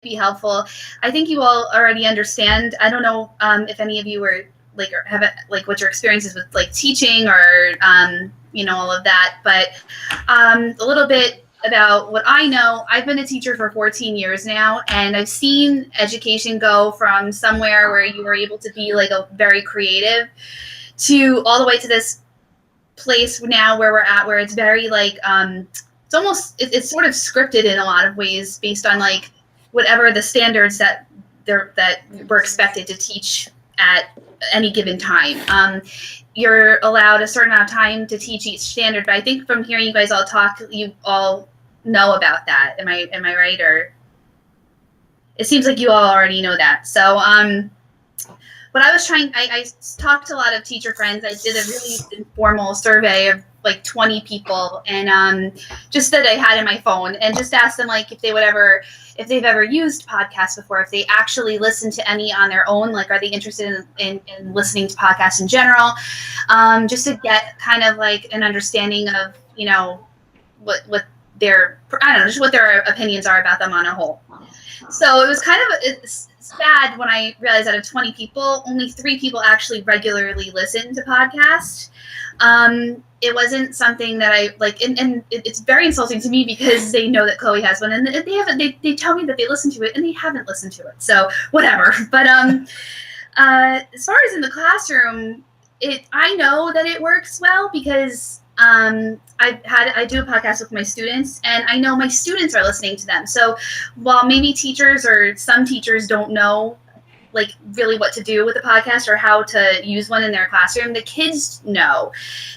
be helpful. I think you all already understand. I don't know if any of you were like or have like what your experiences with like teaching or all of that, but a little bit about what I know. I've been a teacher for 14 years now, and I've seen education go from somewhere where you were able to be like a very creative to all the way to this place now where we're at, where it's very like it's sort of scripted in a lot of ways based on like whatever the standards that we're expected to teach at any given time. You're allowed a certain amount of time to teach each standard, but I think from hearing you guys all talk, you all know about that. Am I right? Or it seems like you all already know that. So what I was trying, I talked to a lot of teacher friends. I did a really informal survey of like 20 people, and just that I had in my phone, and just asked them like if they've ever used podcasts before, if they actually listen to any on their own, like are they interested in listening to podcasts in general, just to get kind of like an understanding of what their just what their opinions are about them on a whole. So it was kind of it's sad when I realized out of 20 people, only 3 people actually regularly listen to podcasts. It wasn't something that I like, and it's very insulting to me because they know that Chloe has one, and they tell me that they listen to it, and they haven't listened to it. So whatever. But as far as in the classroom, I know that it works well because I do a podcast with my students, and I know my students are listening to them. So while maybe teachers or some teachers don't know like really what to do with a podcast or how to use one in their classroom, the kids know.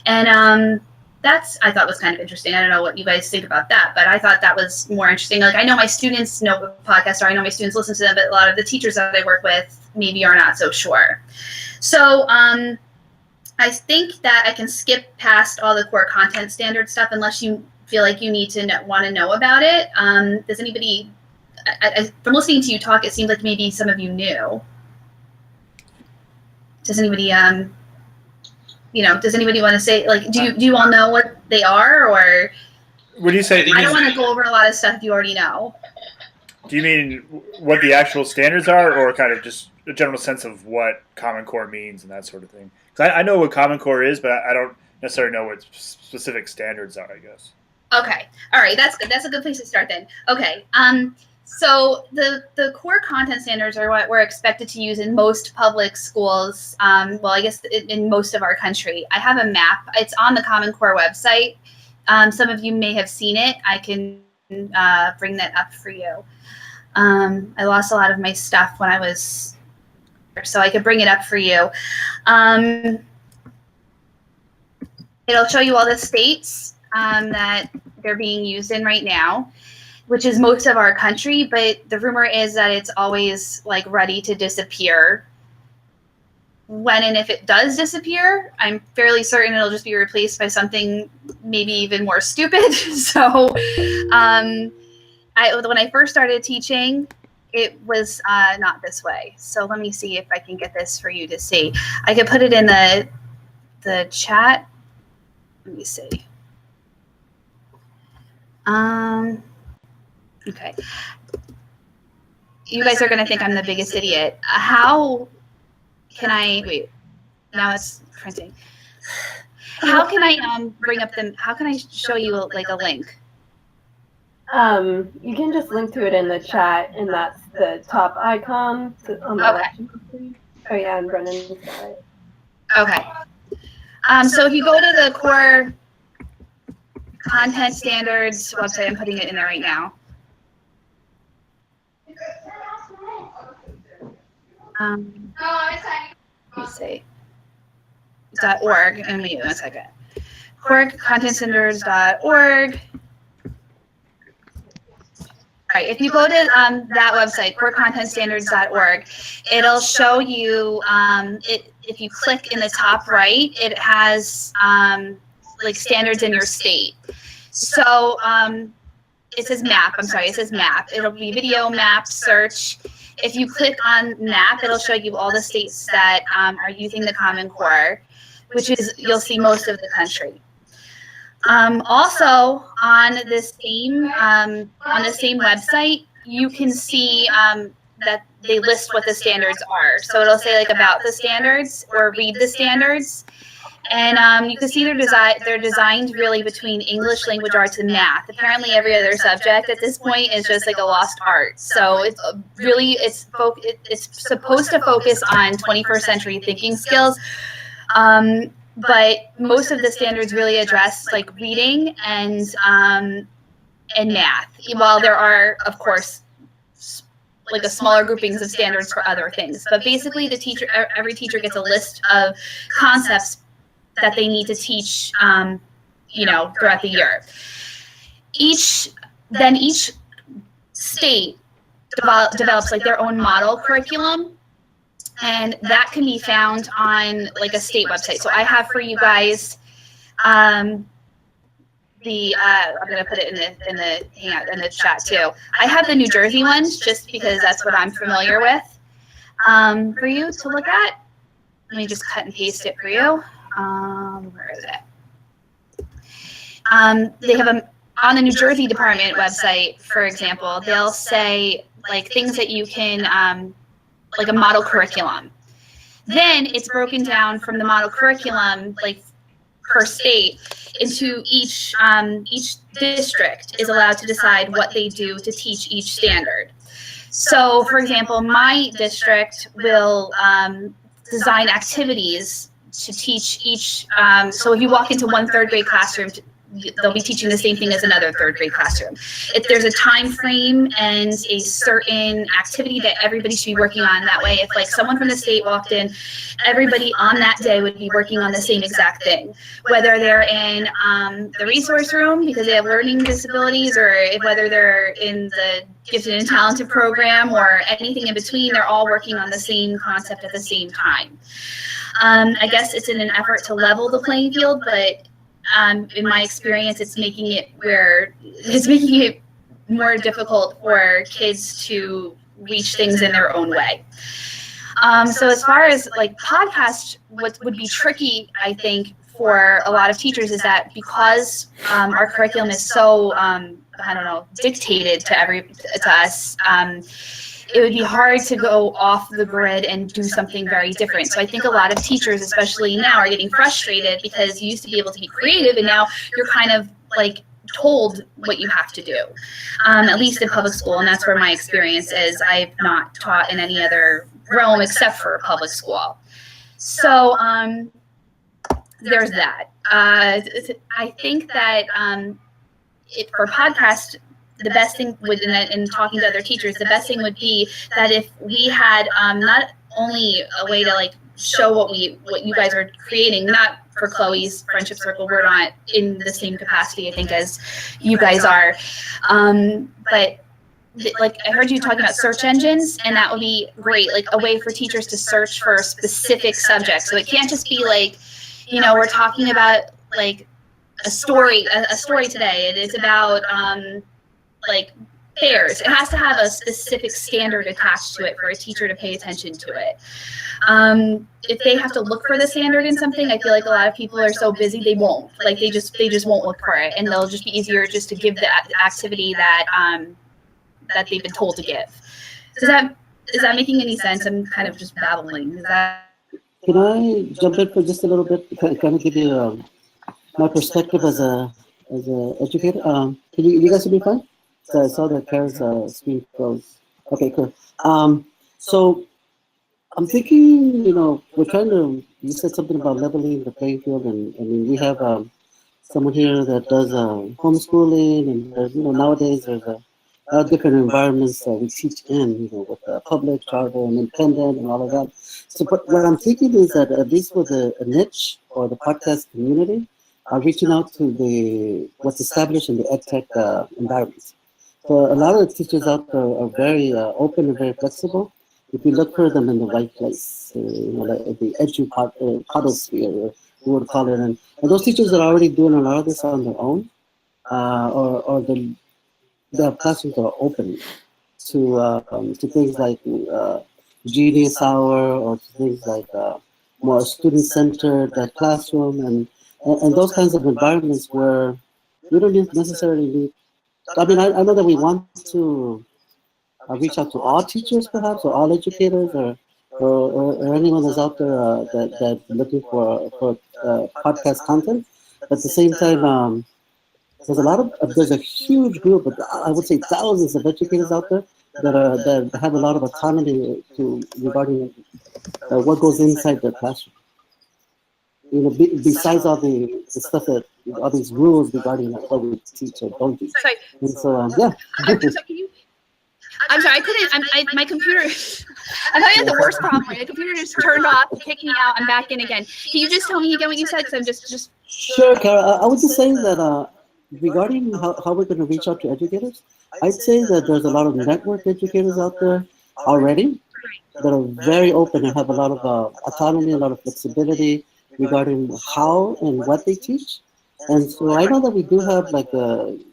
And that's, I thought was kind of interesting. I don't know what you guys think about that, but I thought that was more interesting. Like I know my students know what podcasts are, I know my students listen to them, but a lot of the teachers that I work with maybe are not so sure. So I think that I can skip past all the core content standard stuff unless you feel like you need to want to know about it. Does anybody, from listening to you talk, it seems like maybe some of you knew. Does anybody, does anybody want to say, like, do you all know what they are, or? What do you say? I don't want to go over a lot of stuff you already know. Do you mean what the actual standards are, or kind of just a general sense of what Common Core means and that sort of thing? Because I know what Common Core is, but I don't necessarily know what specific standards are, I guess. Okay. All right. That's good. That's a good place to start then. Okay. So the core content standards are what we're expected to use in most public schools. Well, I guess in most of our country. I have a map. It's on the Common Core website. Some of you may have seen it. I can bring that up for you. I lost a lot of my stuff when I was, so I could bring it up for you. It'll show you all the states that they're being used in right now, which is most of our country, but the rumor is that it's always like ready to disappear. When and if it does disappear, I'm fairly certain it'll just be replaced by something maybe even more stupid. So when I first started teaching, it was not this way. So let me see if I can get this for you to see. I could put it in the chat. Let me see. Okay. You guys are going to think I'm the biggest idiot. How can I, wait, now it's printing. How can I bring up how can I show you like a link? You can just link to it in the chat, and that's the top icon on the left. Oh yeah, and Brennan's got it. Okay. So if you go to the core content standards website, I'm putting it in there right now. Let's see. .org. And wait 1 second. corecontentstandards.org. All right, if you go to that website, corecontentstandards.org, it'll show you, if you click in the top right, it has like standards in your state. So it says map, it says map. It'll be video, map, search. If you click on map, it'll show you all the states that are using the Common Core, which is, you'll see most of the country. Also, on the same website, you can see that they list what the standards are. So it'll say like about the standards or read the standards. And you can see they're designed really between English, language arts, and math. Apparently, every other subject at this point is just like a lost art. So it's really it's supposed to focus on 21st century thinking skills, but most of the standards really address like reading and math. While there are, of course, like a smaller groupings of standards for other things, but basically, every teacher gets a list of concepts that they need to teach, throughout the year. Each state develops like their own model curriculum, and that can be found on like a state website. So I have for you guys I'm going to put it in the hangout in the chat too. I have the New Jersey ones just because that's what I'm familiar with for you to look at. Let me just cut and paste it for you. Where is it? They have on the New Jersey Department website, for example, they'll say like things that you can, like a model curriculum. Then it's broken down from the model curriculum, like per state, into each district is allowed to decide what they do to teach each standard. So, for example, my district will design activities to teach each. So if you walk into one third grade classroom, they'll be teaching the same thing as another third grade classroom. If there's a time frame and a certain activity that everybody should be working on, that way if like someone from the state walked in, everybody on that day would be working on the same exact thing, whether they're in the resource room because they have learning disabilities, or whether they're in the gifted and talented program or anything in between, they're all working on the same concept at the same time. I guess it's in an effort to level the playing field, but in my experience, it's making it more difficult for kids to reach things in their own way. So as far as like podcasts, what would be tricky, I think, for a lot of teachers is that because our curriculum is so dictated to us. It would be hard to go off the grid and do something very different. So I think a lot of teachers, especially now, are getting frustrated because you used to be able to be creative, and now you're kind of like told what you have to do, at least in public school. And that's where my experience is. I've not taught in any other realm except for public school. So there's that. I think that for podcast, the best thing in talking to other teachers, the best thing would be that if we had not only a way to like show what you guys are creating, not for Chloe's Friendship Circle, we're not in the same capacity I think as you guys are, but like I heard you talking about search engines, and that would be great, like a way for teachers to search for specific subjects. So it can't just be like, we're talking about like a story today, and it's about like pairs. It has to have a specific standard attached to it for a teacher to pay attention to it. If they have to look for the standard in something, I feel like a lot of people are so busy they won't. Like they just won't look for it, and they'll just be easier just to give the activity that that they've been told to give. Is that making any sense? I'm kind of just babbling. Can I jump in for just a little bit? Kind of give you my perspective as a educator. Can you guys hear me fine? So I saw that Kara's screen closed. Okay, cool. So I'm thinking, we're trying to. You said something about leveling the playing field, and I mean we have someone here that does homeschooling, and there's, nowadays there's a different environments that we teach in, with public, charter, and independent, and all of that. So, but what I'm thinking is that at least with a niche or the podcast community, reaching out to what's established in the EdTech environments. So a lot of the teachers out there are very open and very flexible if you look for them in the right place, like the podosphere, or we would call it. And those teachers are already doing a lot of this on their own, or they have classrooms that are open to things like Genius Hour, or to things like more student-centered classroom, and those kinds of environments where you don't necessarily need. I mean, I know that we want to reach out to all teachers, perhaps, or all educators, or anyone that's out there that's looking for podcast content. But at the same time, there's a huge group, I would say thousands of educators out there that have a lot of autonomy regarding what goes inside their classroom. Besides all the stuff all these rules regarding what we teach or don't teach. Sorry. And so, yeah. I'm sorry, I couldn't. My computer. I'm having the worst problem. My computer just turned off, kicked me out. I'm back in again. Can you just tell me again what you said? Because I'm just. Sure, Kara. I was just saying that regarding how we're going to reach out to educators, I'd say that there's a lot of network educators out there already that are very open and have a lot of autonomy, a lot of flexibility regarding how and what they teach. And so I know that we do have like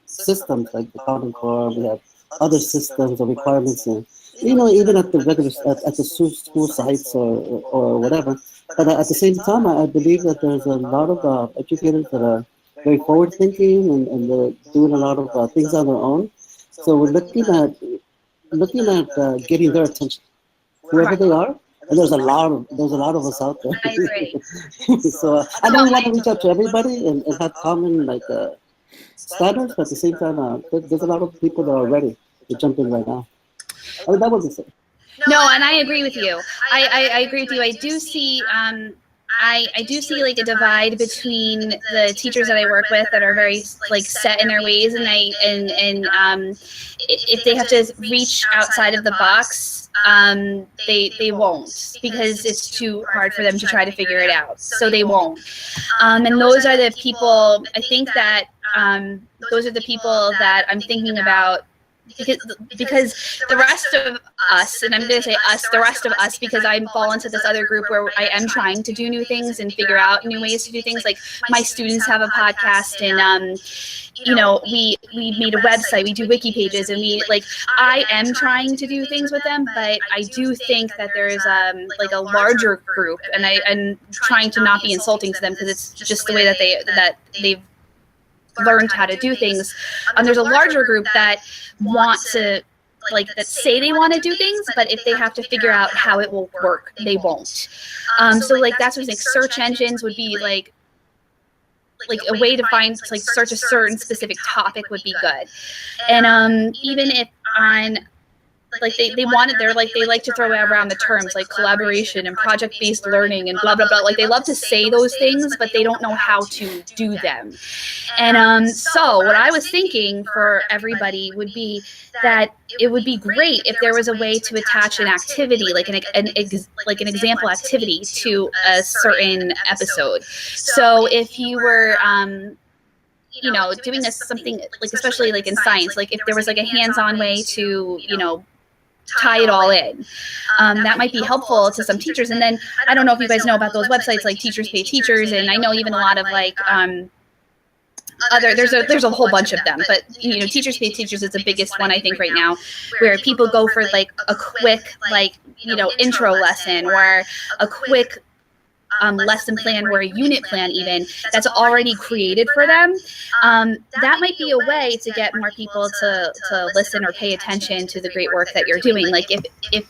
systems like the Common Core, we have other systems or requirements, and even at the regular at the school sites or whatever. But at the same time, I believe that there's a lot of educators that are very forward thinking and they're doing a lot of things on their own. So we're looking at getting their attention, whoever they are. And there's a lot of us out there. I agree. So I know we want to reach out to everybody and have common standards, but at the same time, there's a lot of people that are ready to jump in right now. I mean, that was it. No, and I agree with you. I agree with you. I do see I do see like a divide between the teachers that I work with that are very like set in their ways, and if they have to reach outside of the box, they won't, because it's too hard for them to try to figure it out. So they won't. And those are the people, I think that those are the people that I'm thinking about. Because the rest of us, and I'm going to say us, the rest of us, because I fall into this other group where I am trying to do new things and figure out new ways to do things. Like my students have a podcast, and we made a website, we do wiki pages, and I am trying to do things with them, but I do think that there's like a larger group, and I'm trying to not be insulting to them because it's just the way that they've learned how to do things. There's a larger group that want to, that say they want to do things, but if they have to figure out how it will work, they won't. So that's what search engines would be like a way to find, search a certain specific topic would be good. And even if on they like to throw around the terms like collaboration and project-based learning and blah blah blah. They love to say those things, but they don't know how to do them. And so what I was thinking for everybody would be that it would be great if there was a way to attach an activity, like an example activity, to a certain episode. So if you were doing something especially in science, if there was a hands-on way to tie it all in, that might be helpful to some teachers. And then I don't know if you guys know about those websites like Teachers Pay Teachers, and I know even a lot of there's a whole bunch of them, but Teachers Pay Teachers is the biggest one I think right now, where people go for a quick intro lesson, or a quick lesson plan, or a unit plan even, that's already created for them. That might be a way to get more people to listen or pay attention to the great work that you're doing. If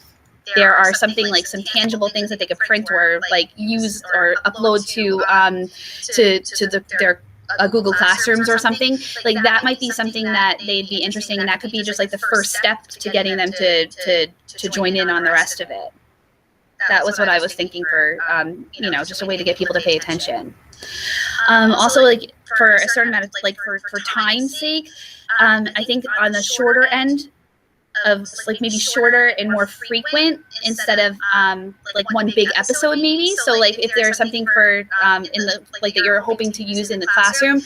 there are some tangible things that they could print or use or upload to their Google Classrooms or something, that might be something that they'd be interesting, and that could be just the first step to getting them to join in on the rest of it. That was what I was thinking for, just a way to get people to pay attention. Also, for a certain amount of, for time's sake, I think on the shorter end of, maybe shorter and more frequent instead of, one big episode maybe. So, if there's something for, in the, that you're hoping to use in the classroom.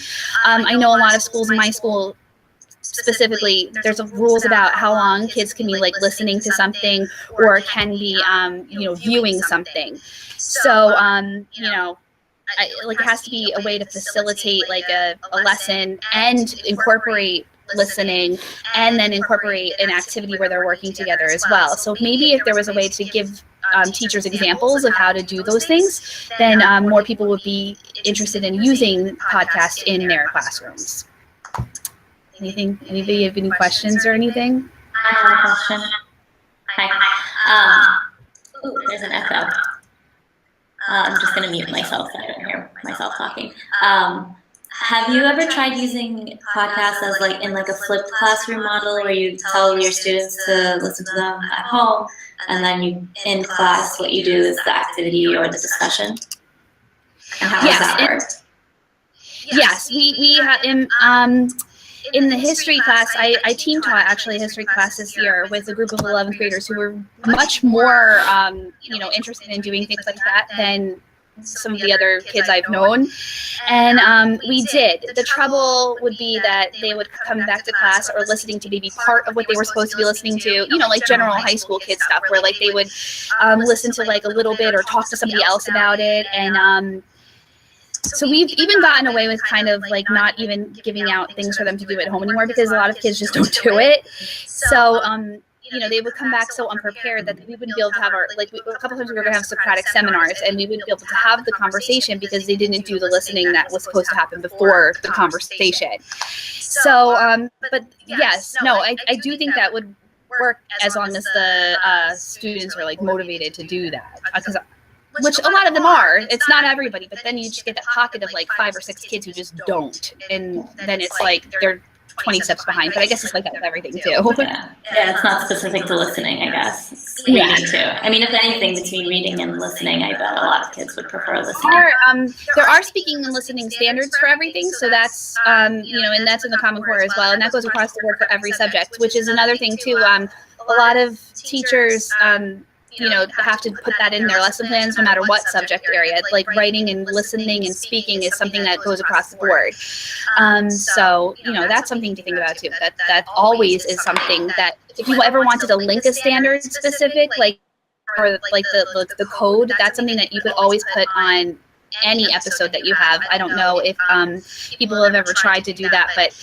I know a lot of schools, in my school specifically, there's rules about how long kids can be listening to something or can be viewing something. So it has to be a way to facilitate a lesson and incorporate listening, and then incorporate an activity where they're working together as well. So maybe if there was a way to give teachers examples of how to do those things, then more people would be interested in using podcasts in their classrooms. Anybody have any questions or anything? I have a question. Hi. There's an echo. I'm just going to mute myself so I don't hear myself talking. Have you ever tried using podcasts as like in like a flipped classroom model where you tell your students to listen to them at home, and then you in class what you do is the activity or the discussion? And how does that work? Yes, we had in the history class. I team taught actually a history class this year with a group of 11th graders who were much more interested in doing things like that than some of the other kids I've known. And we did. The trouble would be that they would come back to class or listening to maybe part of what they were supposed to be listening to, like general high school kid stuff, where like they would listen to like a little bit or talk to somebody else about it. And so we've even gotten away with kind of like not even giving out things for them to do at home anymore, because a lot of kids just don't do it. So they would come back so unprepared that we wouldn't be able to have a couple times we were going to have Socratic seminars, and we wouldn't be able to have the conversation because they didn't do the listening that was supposed to happen before the conversation. So, but yes, no, I do think that would work as long as the students are like motivated to do that, which a lot of them are. It's not everybody, but then you just get that pocket of like 5 or 6 kids who just don't, and then it's like they're 20 steps behind. But I guess it's like that with everything too. Yeah, it's not specific to listening, I guess. It's reading too. I mean, if anything, between reading and listening, I bet a lot of kids would prefer listening. There are speaking and listening standards for everything, so that's and that's in the Common Core as well, and that goes across the board for every subject, which is another thing too. A lot of teachers have to put that in their lesson plans no matter what subject area. Like writing and listening and speaking is something that goes across the board. So that's something to think about too. That always is something that if you ever wanted to link a standard specific, or the code, that's something that you could always put on any episode that you have. I don't know if people have ever tried to do that, but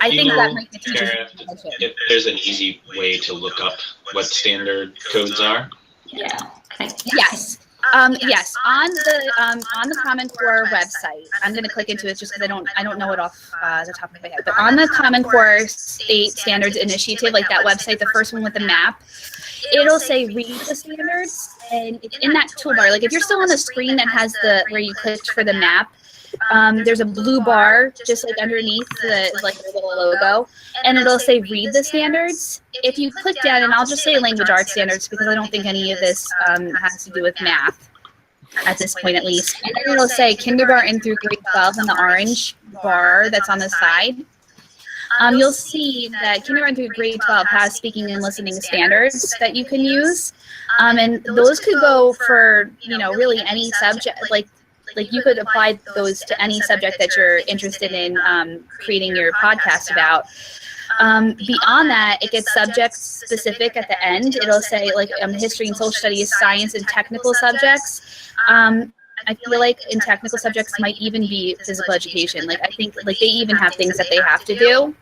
I think that might be teachers. If there's an easy way to look up what standard codes are. Yeah. Yes. Yes. On the Common Core website, I'm going to click into it just because I don't know it off the top of my head. But on the Common Core State Standards Initiative, like that website, the first one with the map, it'll say read the standards, and in that toolbar, like if you're still on the screen that has where you clicked for the map, there's a blue bar just like underneath the little logo, and it'll say read the standards. If you click down, and I'll just say language arts standards because I don't think any of this has to do with math at this point, at least. And then it'll say kindergarten through grade 12 in the orange bar that's on the side. You'll see that kindergarten through grade 12 has speaking and listening standards that you can use, and those could go for really any subject. Like you could apply those to any subject that you're interested in creating your podcast about. Beyond that, it gets subject specific at the end. It'll say history and social studies, science, and technical subjects. I feel like in technical subjects might even be physical education. I think they even have things that they have to do.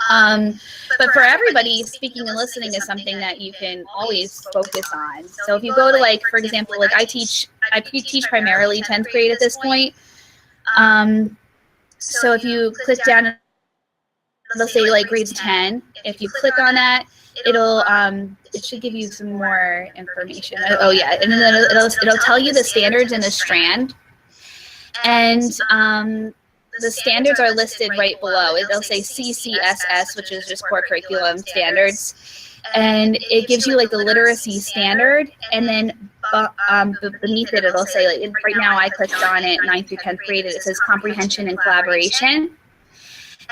But for everybody, speaking and listening is something that you can always focus on. So if you go to for example, I teach primarily 10th grade at this point. So if you click down, it'll say grades 10. If you click on that, it'll it should give you some more information. Oh yeah, and then it'll tell you the standards in the strand, and the standards are listed right below. It'll say CCSS, which is just core curriculum standards, and it gives you the literacy standard, and then beneath it it'll say right now I clicked on it 9th through 10th grade, and it says comprehension and collaboration,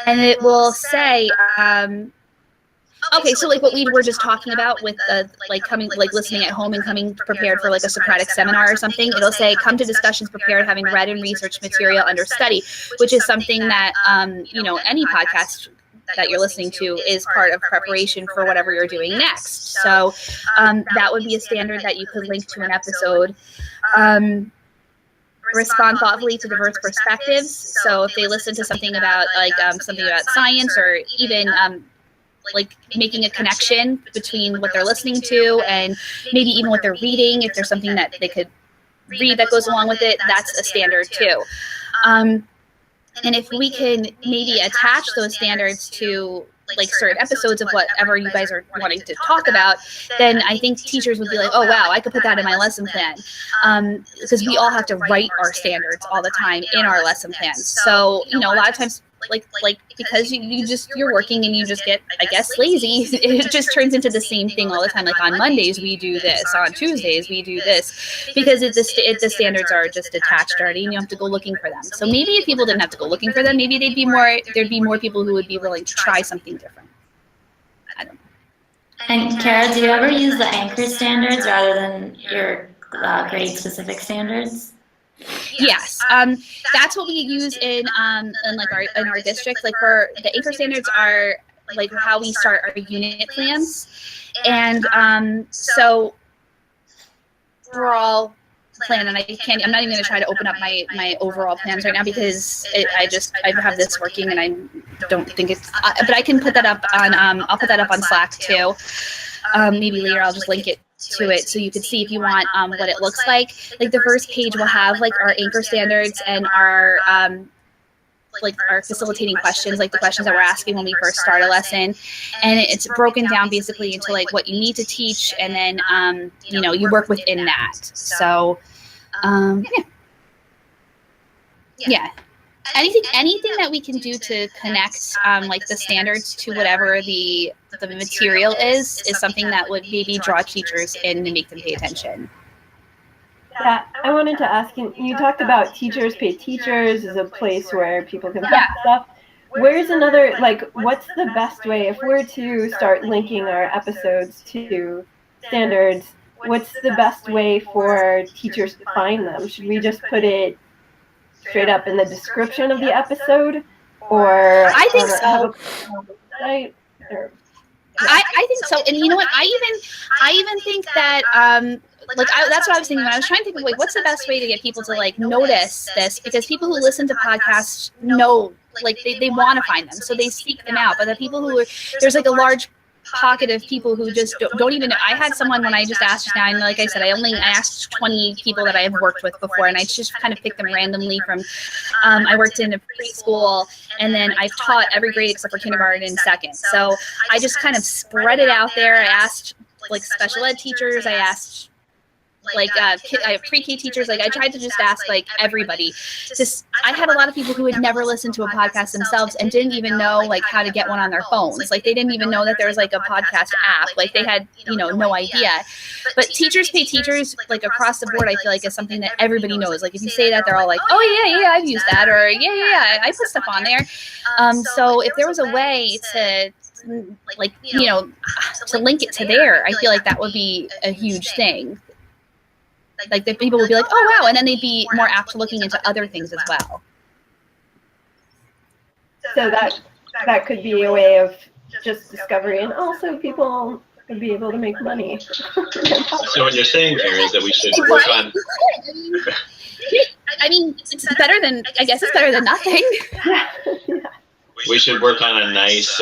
and it will say okay, so what we were just talking about with coming listening at home and coming prepared for a Socratic seminar or something, it'll say come to discussions prepared having read and researched material under study, which is something that any podcast that you're listening to is part of preparation for whatever you're doing next. So that would be a standard that you could link to an episode. Respond thoughtfully to diverse perspectives. So if they listen to something about something about science, or even making a connection between what they're listening to and maybe even what they're reading, if there's something that they could read that goes along with it, that's a standard too. And if we can maybe attach those standards to like certain episodes of whatever you guys are wanting to talk about, then I think teachers would be like, oh wow, I could put that in my lesson plan, because we all have to write our standards all the time in our lesson plans. So a lot of times, like because you're working and you just get, I guess, lazy, it just turns into the same thing all the time. Like on Mondays we do this, on Tuesdays we do this, because the standards are just attached already and you have to go looking for them. So maybe if people didn't have to go looking for them, maybe there'd be more people who would be willing to try something different. I don't know. And Kara, do you ever use the anchor standards rather than your grade specific standards? Yes, that's what we use in our district. Like for the anchor standards are like how we start our unit plans, and so we're all plan, and I'm not even going to try to open up my overall plans right now because I have this working and I don't think it's, but I can put that up on I'll put that up on Slack too. Maybe later I'll just link it to it so you can see if you want what it looks like. Like the first page will have like our anchor standards and our our facilitating questions, like the questions that we're asking when we first start a lesson, and it's broken down basically into like what you need to teach, and then you work within that. So yeah. Anything that we can do to connect like the standards to whatever the material is something that would maybe draw teachers in and make them pay attention. Yeah, I wanted to ask you talked about teachers pay teachers as a place where people can find stuff. Where's another, what's the best way if we're to start linking our episodes to standards? What's the best way for teachers to find them? Should we just put it straight up in the description of the episode, or I think so. I think so, and you know what? I even think that that's what I was thinking when I was trying to think of what's the best way to get people to notice this, because people who listen to podcasts know they want to find them, so they seek them out. But the people who there's a large pocket of people who just don't even know. I had someone when I just asked now, and like I said, I asked 20 people that I have worked with before, and I just kind of picked them randomly from, I worked in a preschool, and then I've taught every grade except for kindergarten and second. So I just kind of spread it out there. I asked special ed teachers, I asked pre-K teachers, I tried to just ask everybody. I had a lot of people who had never listened to a podcast themselves and didn't even know how to get one on their phones. They didn't even know that there was a podcast app. They had no idea. But teachers pay teachers across the board, I feel is something that everybody knows. If you say that, they're all oh yeah, I've used that, or yeah, I put stuff on there. So if there was a way to to link it to there, I feel that would be a huge thing. The people would be oh wow, and then they'd be more apt to looking into other things as well. So that could be a way of just discovery, and also people would be able to make money. So what you're saying here is that we should work on. I mean, it's better than, I guess it's better than nothing. We should work on a nice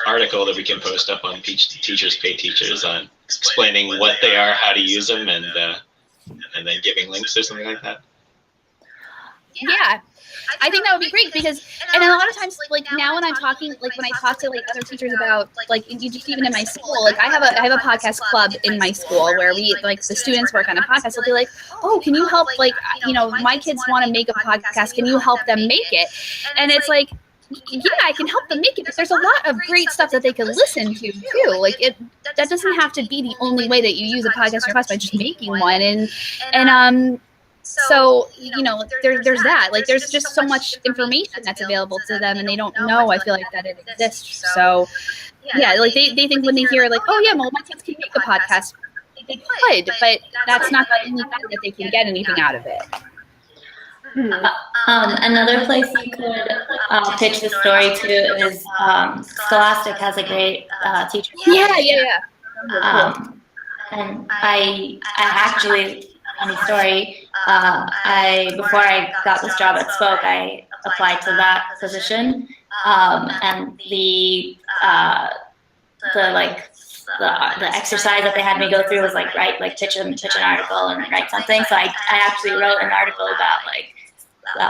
article that we can post up on Teachers Pay Teachers on explaining what they are, how to use them, and then giving links or something like that. Yeah, I think that would be great because, and a lot of times, now when I'm talking, when I talk to other teachers about, you just even in my school, I have a podcast club in my school where we, the students work on a podcast. They'll be oh, can you help, my kids want to make a podcast. Can you help them make it? And it's yeah, I can help them make it, but there's a lot of great stuff that they can listen to too. That doesn't have to be the only way that you use a podcast in your class by just making one. And so there's that. There's just so much information that's available to them, and they don't know. I feel that it exists. So yeah, they think when they hear oh yeah, well my kids can make a podcast, they could, but that's not the only way that they can get anything out of it. Another place you could pitch the story to is Scholastic has a great teacher. Yeah. And I actually, funny story, before I got this job at Spoke, I applied to that position, and the exercise that they had me go through was pitch an article and write something. So I actually wrote an article about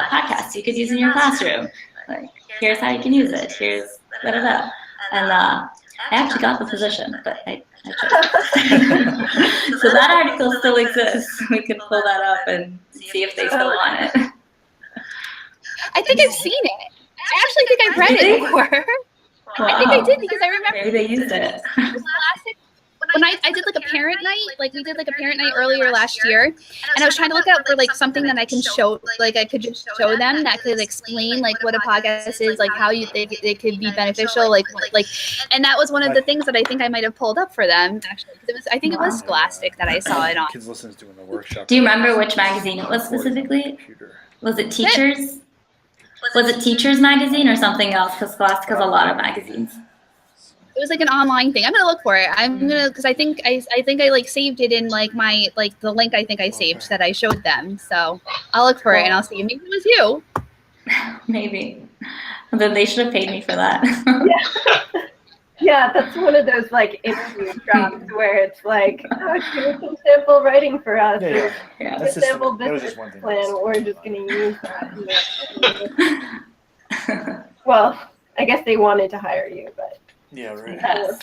podcasts you could use in your classroom. Here's how you can use it. Here's da-da-da. And I actually got the position, but I chose. So that article still exists. We could pull that up and see if they still want it. I think I've seen it. I actually think I've read it before. I think I did because I remember Maybe they used it. when I did like a parent night, like we did like a parent night earlier last year, and I was trying to look out for like something that I can show, like I could just show them that could explain like what a podcast is, like how you think it could be beneficial, like, and that was one of the things that I think I might have pulled up for them actually, because I think it was Scholastic that I saw it on. Kids Listen doing the workshop. Do you remember which magazine it was specifically? Was it Teachers? Was it Teachers magazine or something else? Because Scholastic has a lot of magazines. It was like an online thing. I'm gonna look for it. I'm gonna, because I think I like saved it in like my, like the link I think I saved that I showed them. So I'll look for it and I'll see. Maybe it was you. Maybe. Then they should have paid me for that. Yeah, that's one of those like interview drops where it's like, oh, here's some sample writing for us. Yeah. Yeah. The sample that was business just one thing. plan. We're just gonna use that. Well, I guess they wanted to hire you, but. Yeah, right. Yes.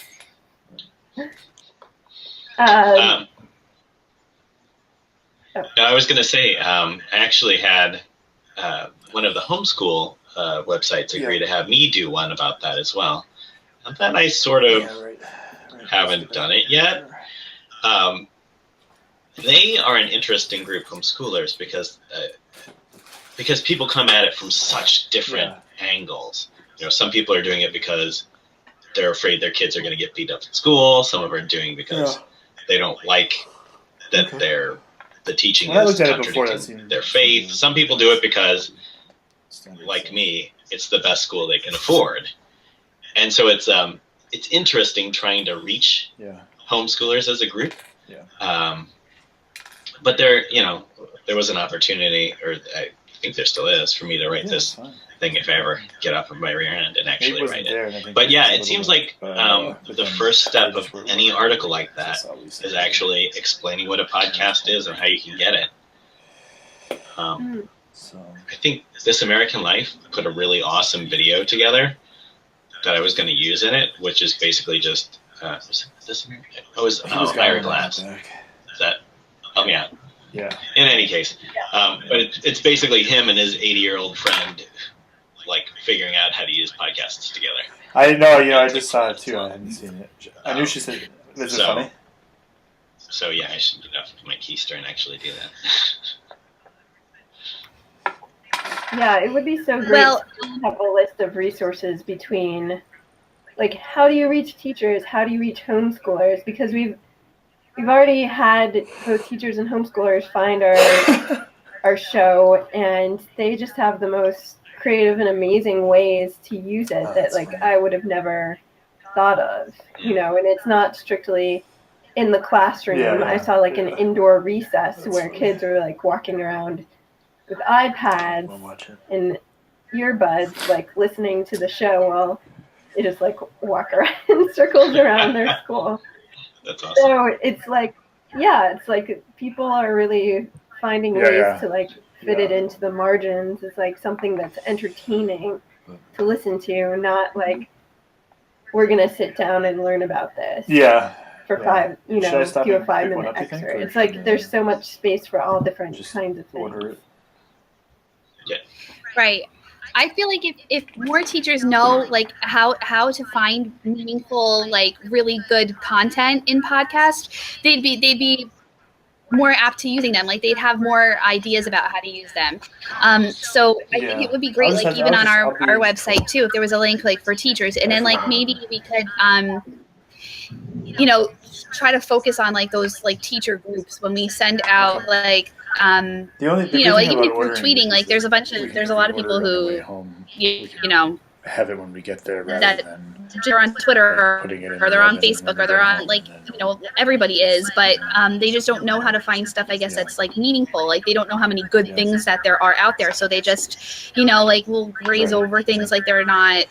No, I was going to say, I actually had one of the homeschool websites agree to have me do one about that as well. And then I sort of haven't done it yet. They are an interesting group, homeschoolers, because people come at it from such different angles. You know, some people are doing it because they're afraid their kids are going to get beat up at school. Some of them are doing it because they don't like that the teaching is contradicting their faith. Some people do it because, like me, it's the best school they can afford. And so it's interesting trying to reach homeschoolers as a group. But there was an opportunity, or I think there still is, for me to write this thing if I ever get up from my rear end and actually write it. But yeah, it seems like the first step of any article like that is actually explaining what a podcast is and how you can get it. I think This American Life put a really awesome video together that I was going to use in it, which is basically just Ira Glass. Is that? Help me out. Yeah. In any case, but it's basically him and his 80-year-old friend, like figuring out how to use podcasts together. I know. I just saw it too. I hadn't seen it. I knew she said, "Is it funny?" So yeah, I should get off my keister and actually do that. Yeah, it would be so great to have a list of resources between, like, how do you reach teachers? How do you reach homeschoolers? Because we've already had both teachers and homeschoolers find our show, and they just have the most creative and amazing ways to use it that, like, I would have never thought of, and it's not strictly in the classroom. I saw, like, an indoor recess where kids are, like, walking around with iPads and earbuds, like, listening to the show while they just, like, walk around in circles around their school. That's awesome. So it's like, it's like people are really finding ways to, like, fit it into the margins. It's like something that's entertaining to listen to, not like we're gonna sit down and learn about this. For 5, do a 5-minute excerpt. It's like there's so much space for all different kinds of things. Right. I feel like if more teachers know, like, how to find meaningful, like, really good content in podcasts, they'd be more apt to using them. Like, they'd have more ideas about how to use them. So I think it would be great, like, even on our website too, if there was a link, like, for teachers, and then, like, maybe we could try to focus on, like, those, like, teacher groups when we send out, like, like, even if we're tweeting, like, there's a lot of people who have it when we get there rather than they're on Twitter or they're on Facebook or they're on, like, everybody is, but they just don't know how to find stuff, I guess, that's, like, meaningful. Like, they don't know how many good things that there are out there, so they just like, will graze over things like they're not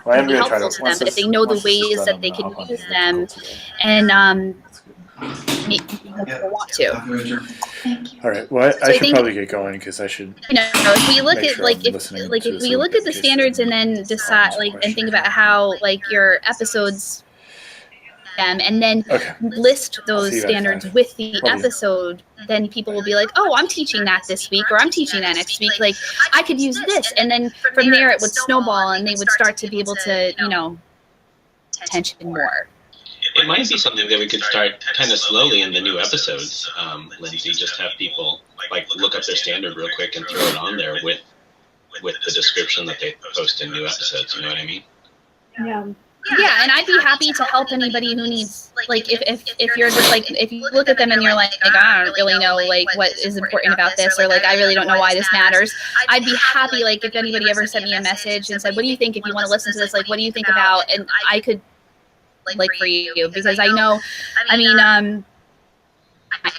helpful to them. But if they know the ways that they can use them, and make people want to. All right. Well, So I I should think- probably get going because I should. If we look Make at sure like I'm listening if to if we some look at the case standards and study. then decide and think about how like your episodes and then Okay. list I'll those see you at standards 5. with the Probably. episode, then people will be like, oh, I'm teaching that this week, or I'm teaching that next week. Like, I could use this. And then from there, it would snowball and they would start to be able to, attention more. It might be something that we could start kind of slowly in the new episodes, Lindsay. Just have people like look up their standard real quick and throw it on there with the description that they post in new episodes. You know what I mean? Yeah. Yeah, and I'd be happy to help anybody who needs, like, if you're just like, if you look at them and you're like, I don't really know, like, what is important about this, or like, I really don't know why this matters. I'd be happy, like, if anybody ever sent me a message and said, what do you think if you want to listen to this? Like, what do you think about? And I could, like, for you, because I know,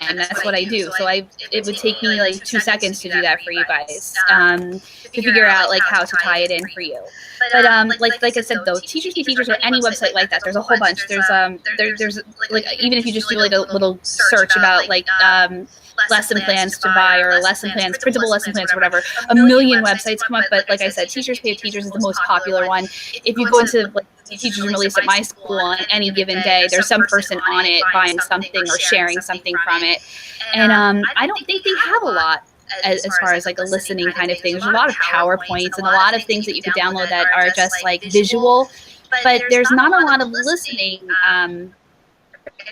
and that's what I do. So it would take me like 2 seconds to do that for you guys, to figure out like how to tie it in for you. But like I said though, Teachers Pay Teachers or any website like that, there's a whole bunch. There's there's like, even if you just do like a little search about like lesson plans to buy or lesson plans, printable lesson plans or whatever, a million websites come up. But like I said, Teachers Pay Teachers is the most popular one. If you go into like Teachers and Release at my school on any given day, there's some person on it buying something or sharing something from it. And I don't think they have a lot as far as like a listening kind of thing. There's a lot of PowerPoints and a lot of things that you can download that are just like visual, but there's not a lot of listening.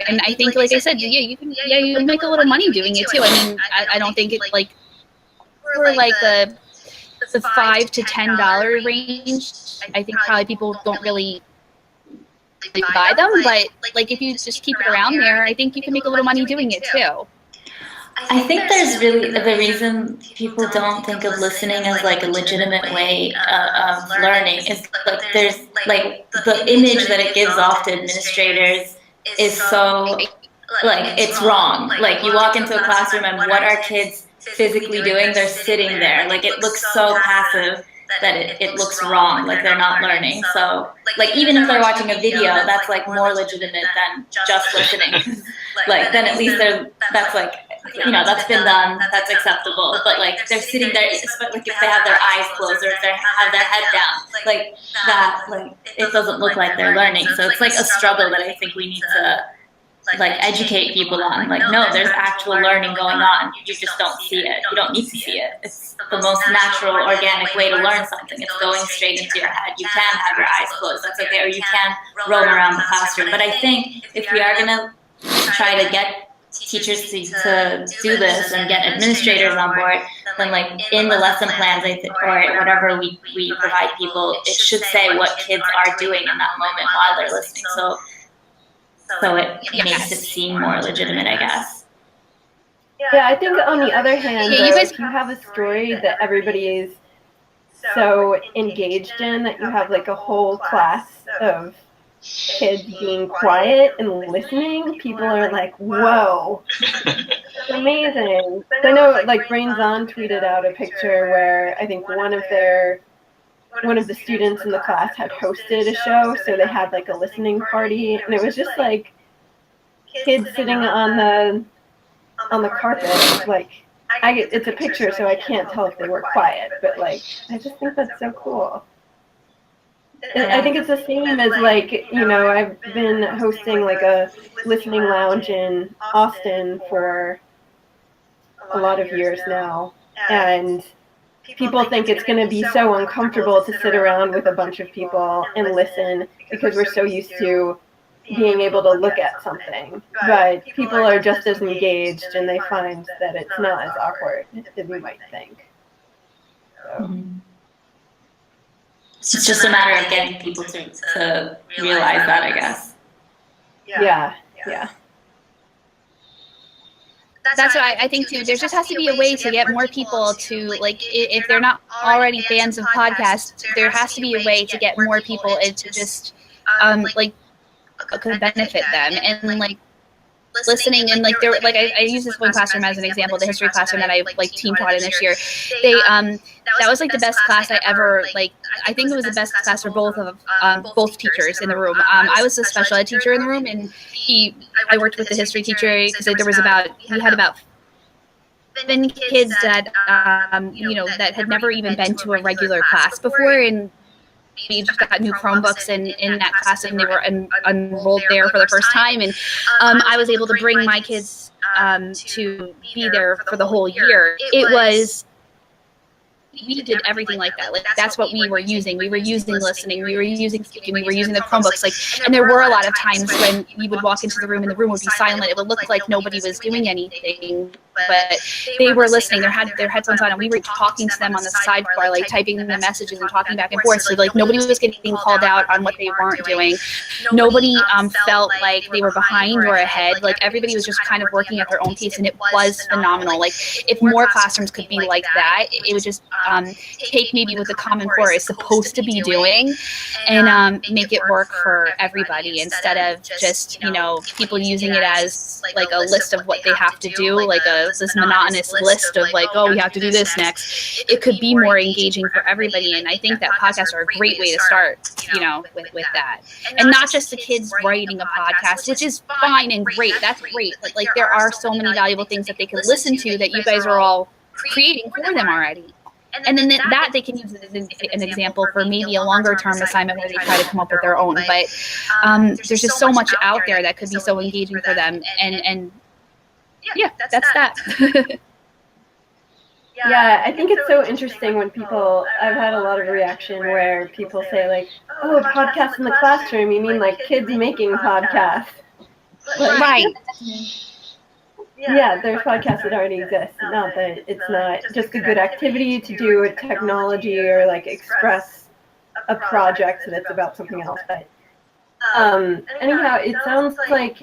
And I think, like I said, you can make a little money doing it too. I mean, I don't think it's like for like the $5 to $10 range. I think probably people don't really buy them, but like if you just keep it around there, I think you can make a little money doing it too. I think there's really the reason people don't think of listening as like a legitimate way of learning is like there's like the image that it gives off to administrators is so like it's wrong. Like you walk into a classroom and what are kids physically doing? They're sitting there. Like it looks so passive that it looks wrong, like they're not learning. So like even if they're watching a video, that's like more legitimate than just listening. Like then at least that's like, that's been done, that's acceptable. But like they're sitting there, like if they have their eyes closed or if they have their head down, like that, like it doesn't look like they're learning. So it's like a struggle that I think we need to like educate people on. Like no, there's actual learning going on. You just don't see it. You don't need to see it. It's the most natural, organic way to learn something. It's going straight into your head. You can have your eyes closed. That's okay. Or you can roam around the classroom. But I think if we are going to try to get teachers to do this and get administrators on board, then like in the lesson plans or whatever we provide people, it should say what kids are doing in that moment while they're listening. So it makes it seem more legitimate, I guess. Yeah, I think on the other hand, Yeah, you guys- if you have a story that everybody is so engaged in that you have like a whole class of kids being quiet and listening, people are like, whoa, it's amazing. So I know like Brains On tweeted out a picture where I think one of the students in the class had hosted a show, so they had like a listening party, and it was just like kids sitting on the carpet. Like it's a picture, so I can't tell if they were quiet, but like I just think that's so cool. I think it's the same as like, I've been hosting like a listening lounge in Austin for a lot of years now, and people think it's going to be so uncomfortable to sit around with a bunch of people and listen because we're so used to being able to look at something. But people are just as engaged and they find that it's not as awkward as we might think. So. It's just a matter of getting people to realize that, I guess. Yeah. That's what I think too. There just has to be a way to get more people to, like, if they're not already fans of podcasts, there has to be a way to get more people into just, like, could benefit them. And, like, listening, and like there were like I use this one classroom as an example, the history classroom that I like team taught in this year. They that was like the best class I ever like. I think it was the best class for both teachers in the room. I was the special ed teacher in the room, and I worked with the history teacher because we had about 7 kids that that had never even been to a regular class before, and we just got new Chromebooks in that class, and they were enrolled there for the first time, and I was able to bring my kids to be there for the whole year. We did everything like that. Like that's what we were using. We were using listening. We were using speaking. We were using the Chromebooks. Like, and there were a lot of times when we would walk into the room and the room would be silent. It would look like nobody was doing anything, but they were listening. They had their headphones on, and we were talking to them on the sidebar, like typing the messages and talking back and forth. So like nobody was getting called out on what they weren't doing. Nobody felt like they were behind or ahead. Like everybody was just kind of working at their own pace, and it was phenomenal. Like if more classrooms could be like that, it would just take maybe what the Common Core is supposed to be doing and make it work for everybody instead of just, people using it as like a list of what they have to do, like this monotonous list of like, oh, we have to do this next. It could be more engaging for everybody, and I think that podcasts are a great way to start, with that. And not just the kids writing a podcast, which is fine and great. That's great. But like there are so many valuable things that they can listen to that you guys are all creating for them already. And then that they can use as an example for maybe a longer term assignment where they try to come up with their own. But there's just so much out there that could be so engaging for them. And yeah, that's that. Yeah, I think it's so interesting when I've had a lot of reaction where people say like, oh, podcast in the classroom, you mean like kids making podcasts? Like, right. Yeah, there's podcasts that already exist. Not that it's not just a good activity to do with technology or like express a project that's about something else. But anyhow, it sounds like,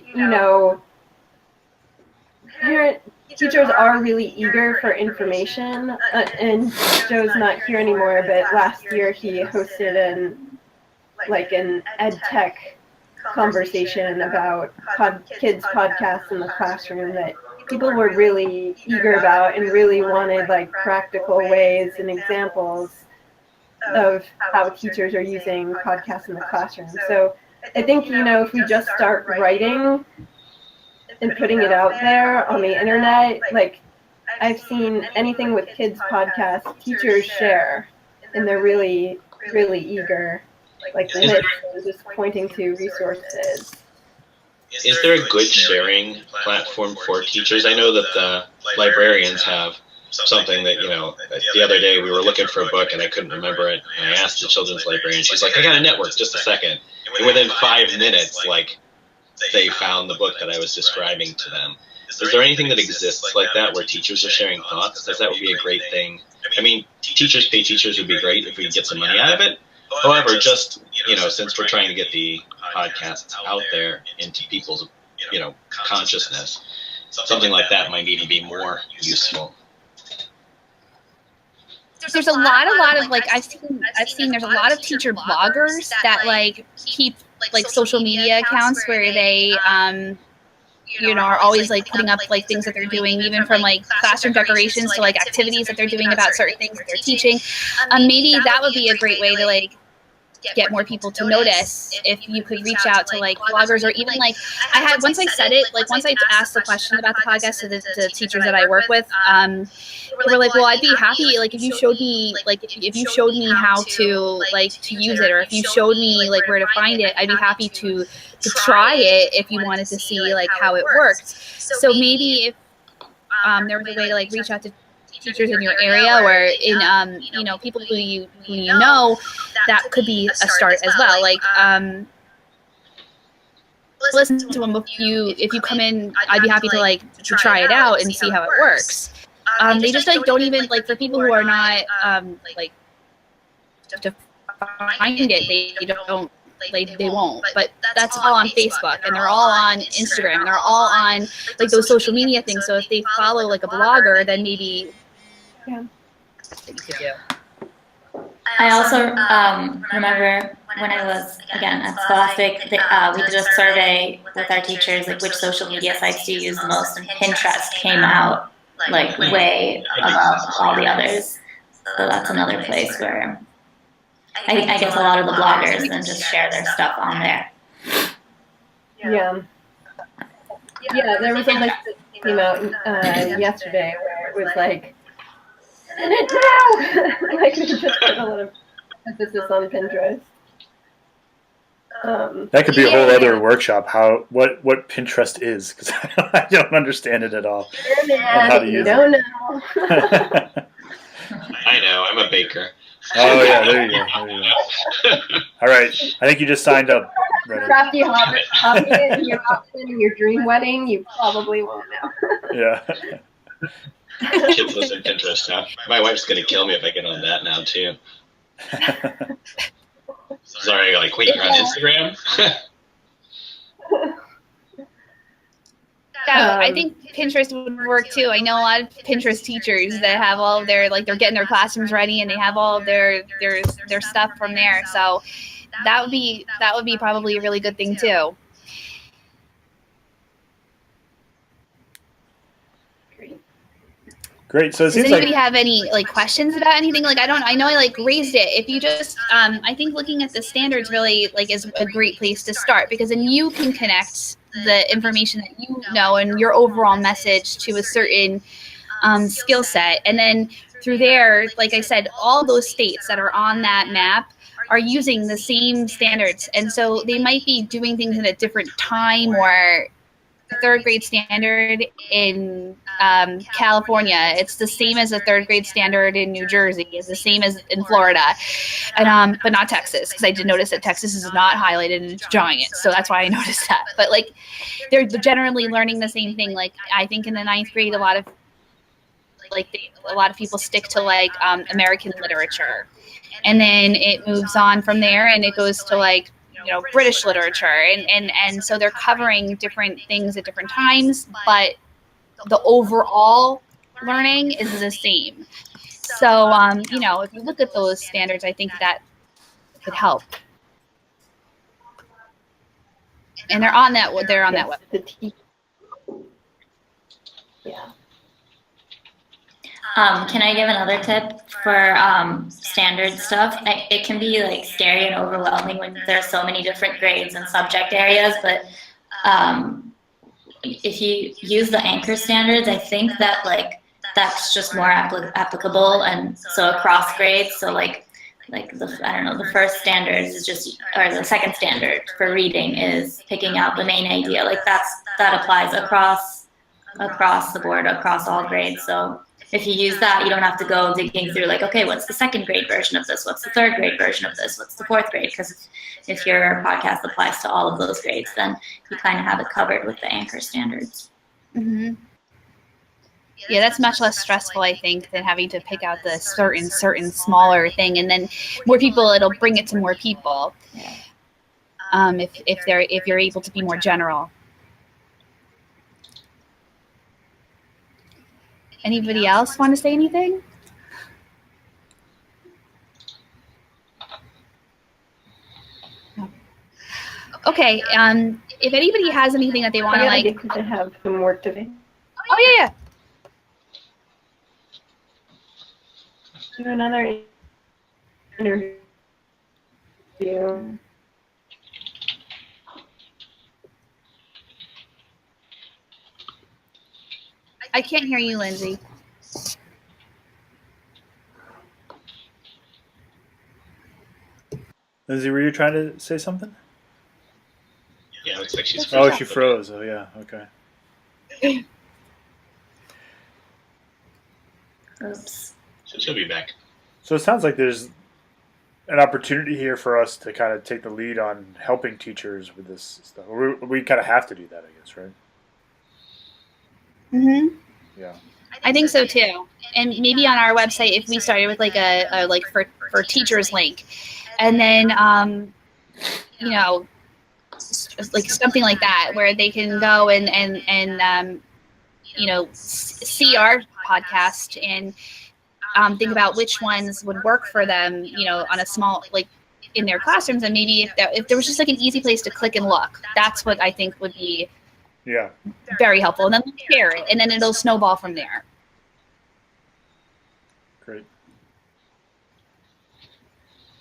teachers are really eager for information. And Joe's not here anymore, but last year he hosted an ed tech conversation about kids podcasts in the classroom that people were really eager about and really wanted like practical ways and examples of how teachers are using podcasts in the classroom. So I think, if we just start writing and putting it out there on the internet, like I've seen anything with kids podcasts, teachers share, and they're really, really eager. Like lists and just pointing to resources. Is there a good sharing platform for teachers? I know that the librarians have something that, the other day we were looking for a book and I couldn't remember it. And I asked the children's librarian, she's like, I got a network, just a second. And within 5 minutes, like, they found the book that I was describing to them. Is there anything that exists like that where teachers are sharing thoughts? Because that would be a great thing. I mean, teachers pay teachers would be great if we could get some money out of it. However, just, since we're trying to get the podcasts out there into people's, consciousness, something like that might even be more useful. There's a lot of like I've seen there's a lot of teacher bloggers that like keep like social media accounts where they are always like putting up like things that they're doing, even from like classroom decorations to like activities that they're doing about certain things that they're teaching. Maybe that would be a great way to like get more people to notice if you could reach out to like bloggers, or even like once I asked the question about the podcast to the teachers that I work with, they were like, well, I'd be happy like if you showed me how to use it, or if you showed me like where to find it, I'd be happy to try it if you wanted to see like how it worked. So maybe if there was a way to like reach out to teachers in your area or in people who you know, that could be a start as well. Like listen to them if you come in. I'd be happy to try it out and see how it works. They just like don't even like, for people who are not to find it, they don't. They won't, but that's all on Facebook, and they're all on Instagram, and they're all on like those social media things. So if they follow like a blogger, then maybe yeah. that you could do. I also remember when I was, again, at Scholastic, we did a survey with our teachers, like which social media sites do you use the most, and Pinterest came out like way above all the others. So that's another place where I guess a lot of the bloggers then just share their stuff on there. Yeah. Yeah, there was a list that came out yesterday where it was like, and it now! Like, we just put a lot of emphasis on Pinterest. That could be a whole other workshop. What Pinterest is, because I don't understand it at all. And how to You use don't know. I know. I'm a baker. Oh yeah, there you go. All right, I think you just signed up. Brennan. Crafty hobby and you're not planning your dream wedding, you probably won't know. Yeah. Kids listen to Pinterest now. My wife's gonna kill me if I get on that now too. Sorry, like, wait, you're on Instagram? Yeah, I think Pinterest would work too. I know a lot of Pinterest teachers that have all of their, like, they're getting their classrooms ready and they have all of their stuff from there. So that would be probably a really good thing too. Great. So it Does seems anybody like have any like questions about anything? Like, I know I like raised it. If you just, I think looking at the standards really like is a great place to start, because then you can connect the information that you know and your overall message to a certain skill set. And then through there, like I said, all those states that are on that map are using the same standards. And so they might be doing things at a different time, or third grade standard in California, it's the same as the third grade standard in New Jersey, it's the same as in Florida, and but not Texas, because I did notice that Texas is not highlighted in giant, so that's why I noticed that. But like, they're generally learning the same thing. Like, I think in the ninth grade, a lot of people stick to like American literature, and then it moves on from there and it goes to like, you know, British literature, and so they're covering different things at different times, but the overall learning is the same. So you know, if you look at those standards, I think that could help. And they're on that website. Yeah. Can I give another tip for standard stuff? It can be like scary and overwhelming when there's so many different grades and subject areas, but if you use the anchor standards, I think that like that's just more applicable, and so across grades. So like the first standard is just, or the second standard for reading is picking out the main idea. Like that applies across the board, across all grades. So if you use that, you don't have to go digging through like, okay, what's the second grade version of this? What's the third grade version of this? What's the fourth grade? Because if your podcast applies to all of those grades, then you kind of have it covered with the anchor standards. Mm-hmm. Yeah, that's much less stressful, I think, than having to pick out the certain smaller thing, and then more people. It'll bring it to more people. If you're able to be more general. Anybody else want to say anything? No. Okay. If anybody has anything that they want to like, to have some work to do. Oh yeah. Do another interview. I can't hear you, Lindsay. Lindsay, were you trying to say something? Yeah, it looks like she's Oh, she froze. Oh yeah. Okay. Oops. She'll be back. So it sounds like there's an opportunity here for us to kind of take the lead on helping teachers with this stuff. We kind of have to do that, I guess, right? Mm-hmm. Yeah. I think so too. And maybe on our website, if we started with like a like for teachers link, and then you know, like something like that, where they can go and you know, see our podcast and think about which ones would work for them, on a small, like in their classrooms. And maybe if there was just like an easy place to click and look, that's what I think would be Yeah. very helpful. And then share it, and then it'll snowball from there. Great.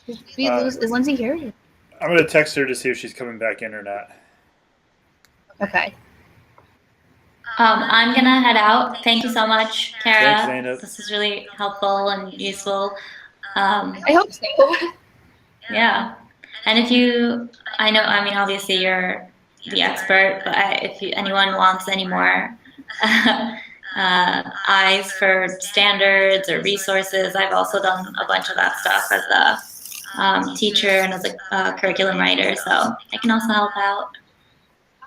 Is Lindsay here? I'm going to text her to see if she's coming back in or not. Okay. I'm gonna head out. Thank you so much, Kara. Thanks, Zainab. This is really helpful and useful. I hope so. Yeah. And obviously you're the expert, but if anyone wants any more eyes for standards or resources, I've also done a bunch of that stuff as a teacher and as a curriculum writer, so I can also help out.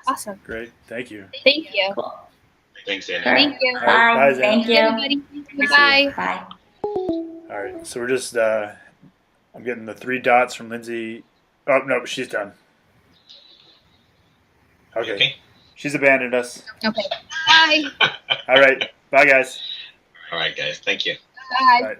Awesome. Great. Thank you. Thank you. Cool. Thanks, Anna. Thank you. All right, bye, Zainab. Thank you. Everybody. Bye. Bye. All right. So we're just, I'm getting the 3 dots from Lindsay. Oh, no, she's done. Okay. She's abandoned us. Okay. Bye. All right. Bye, guys. All right, guys. Thank you. Bye. Bye.